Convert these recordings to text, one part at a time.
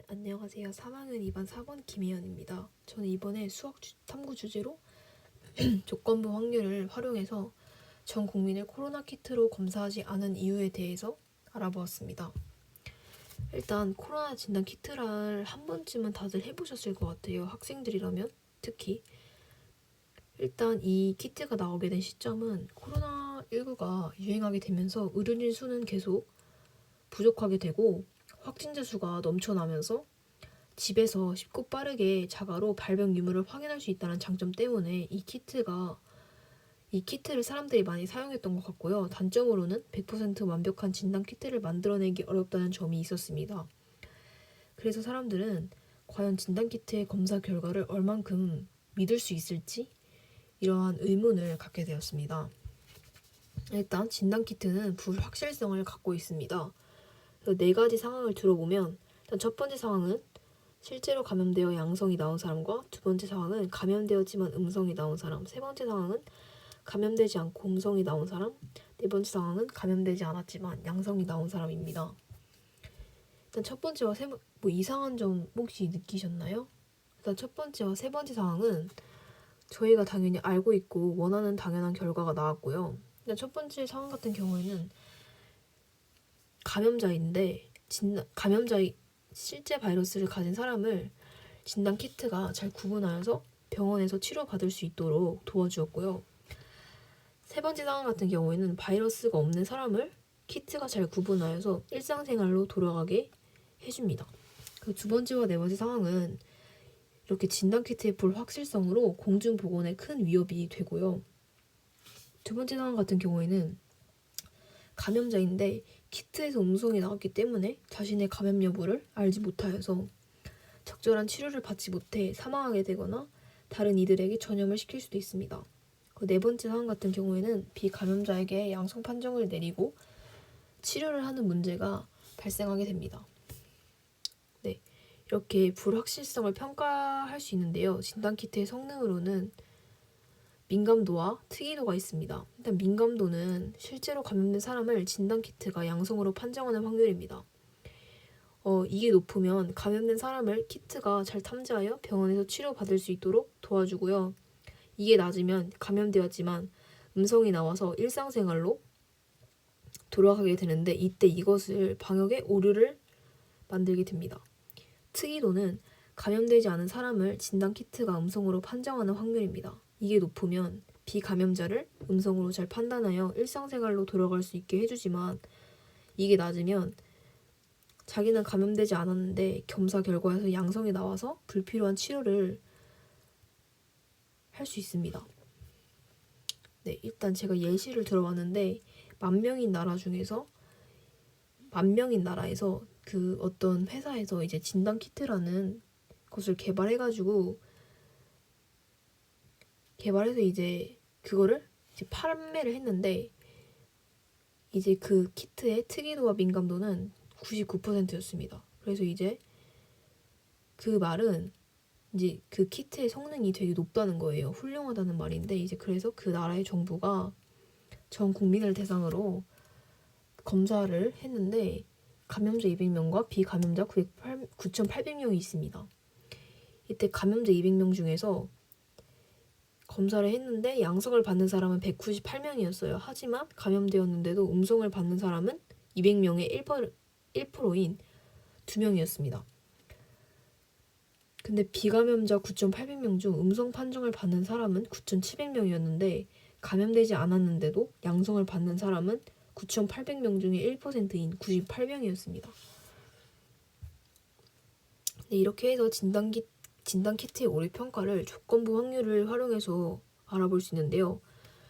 안녕하세요. 3학년 2반 4번 김혜연입니다. 저는 이번에 수학 탐구 주제로 조건부 확률을 활용해서 전 국민을 코로나 키트로 검사하지 않은 이유에 대해서 알아보았습니다. 일단 코로나 진단 키트를 한 번쯤은 다들 해보셨을 것 같아요. 학생들이라면 특히. 일단 이 키트가 나오게 된 시점은 코로나19가 유행하게 되면서 의료진 수는 계속 부족하게 되고 확진자 수가 넘쳐나면서 집에서 쉽고 빠르게 자가로 발병 유무를 확인할 수 있다는 장점 때문에 이 키트를 사람들이 많이 사용했던 것 같고요. 단점으로는 100% 완벽한 진단 키트를 만들어내기 어렵다는 점이 있었습니다. 그래서 사람들은 과연 진단 키트의 검사 결과를 얼만큼 믿을 수 있을지 이러한 의문을 갖게 되었습니다. 일단 진단 키트는 불확실성을 갖고 있습니다. 네 가지 상황을 들어보면 일단 첫 번째 상황은 실제로 감염되어 양성이 나온 사람과 두 번째 상황은 감염되었지만 음성이 나온 사람, 세 번째 상황은 감염되지 않고 음성이 나온 사람, 네 번째 상황은 감염되지 않았지만 양성이 나온 사람입니다. 일단 첫 번째와 이상한 점 혹시 느끼셨나요? 일단 첫 번째와 세 번째 상황은 저희가 당연히 알고 있고 원하는 당연한 결과가 나왔고요. 일단 첫 번째 상황 같은 경우에는 감염자인데 감염자의 실제 바이러스를 가진 사람을 진단 키트가 잘 구분하여서 병원에서 치료받을 수 있도록 도와주었고요. 세 번째 상황 같은 경우에는 바이러스가 없는 사람을 키트가 잘 구분하여서 일상생활로 돌아가게 해줍니다. 그 두 번째와 네 번째 상황은 이렇게 진단 키트의 불확실성으로 공중보건에 큰 위협이 되고요. 두 번째 상황 같은 경우에는 감염자인데 키트에서 음성이 나왔기 때문에 자신의 감염 여부를 알지 못하여서 적절한 치료를 받지 못해 사망하게 되거나 다른 이들에게 전염을 시킬 수도 있습니다. 그 네 번째 상황 같은 경우에는 비감염자에게 양성 판정을 내리고 치료를 하는 문제가 발생하게 됩니다. 네, 이렇게 불확실성을 평가할 수 있는데요. 진단키트의 성능으로는 민감도와 특이도가 있습니다. 일단 민감도는 실제로 감염된 사람을 진단키트가 양성으로 판정하는 확률입니다. 이게 높으면 감염된 사람을 키트가 잘 탐지하여 병원에서 치료받을 수 있도록 도와주고요. 이게 낮으면 감염되었지만 음성이 나와서 일상생활로 돌아가게 되는데 이때 이것을 방역의 오류를 만들게 됩니다. 특이도는 감염되지 않은 사람을 진단 키트가 음성으로 판정하는 확률입니다. 이게 높으면 비감염자를 음성으로 잘 판단하여 일상생활로 돌아갈 수 있게 해주지만 이게 낮으면 자기는 감염되지 않았는데 겸사 결과에서 양성이 나와서 불필요한 치료를 할 수 있습니다. 네, 일단 제가 예시를 들어봤는데 만 명인 나라에서 그 어떤 회사에서 이제 진단 키트라는 것을 개발해서 이제 그거를 이제 판매를 했는데 이제 그 키트의 특이도와 민감도는 99%였습니다. 그래서 이제 그 말은 이제 그 키트의 성능이 되게 높다는 거예요. 훌륭하다는 말인데 이제 그래서 그 나라의 정부가 전 국민을 대상으로 검사를 했는데 감염자 200명과 비감염자 9,800명이 있습니다. 이때 감염자 200명 중에서 검사를 했는데 양성을 받는 사람은 198명이었어요. 하지만 감염되었는데도 음성을 받는 사람은 200명의 1%인 2명이었습니다. 근데 비감염자 9,800명 중 음성 판정을 받는 사람은 9,700명이었는데 감염되지 않았는데도 양성을 받는 사람은 9,800명 중에 1%인 98명이었습니다. 이렇게 해서 진단 키트의 오류 평가를 조건부 확률을 활용해서 알아볼 수 있는데요.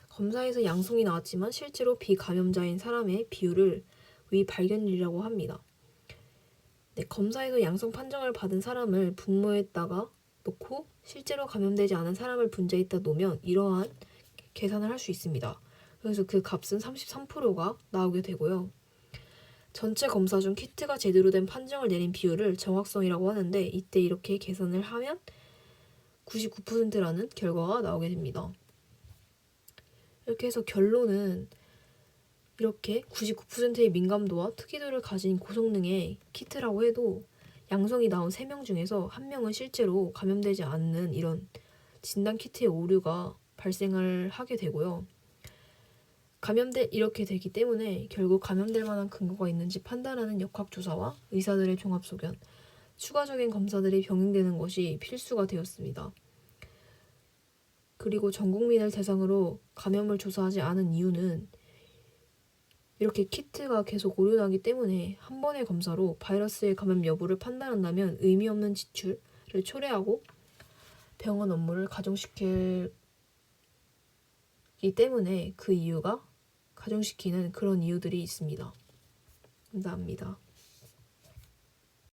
검사에서 양성이 나왔지만 실제로 비감염자인 사람의 비율을 위발견율이라고 합니다. 네, 검사에서 양성 판정을 받은 사람을 분모에다가 놓고 실제로 감염되지 않은 사람을 분자에다 놓으면 이러한 계산을 할 수 있습니다. 그래서 그 값은 33%가 나오게 되고요. 전체 검사 중 키트가 제대로 된 판정을 내린 비율을 정확성이라고 하는데 이때 이렇게 계산을 하면 99%라는 결과가 나오게 됩니다. 이렇게 해서 결론은 이렇게 99%의 민감도와 특이도를 가진 고성능의 키트라고 해도 양성이 나온 3명 중에서 1명은 실제로 감염되지 않는 이런 진단키트의 오류가 발생을 하게 되고요. 이렇게 되기 때문에 결국 감염될 만한 근거가 있는지 판단하는 역학조사와 의사들의 종합소견, 추가적인 검사들이 병행되는 것이 필수가 되었습니다. 그리고 전 국민을 대상으로 감염을 조사하지 않은 이유는 이렇게 키트가 계속 오류나기 때문에 한 번의 검사로 바이러스의 감염 여부를 판단한다면 의미 없는 지출을 초래하고 병원 업무를 가중시키기 때문에 가중시키는 그런 이유들이 있습니다. 감사합니다.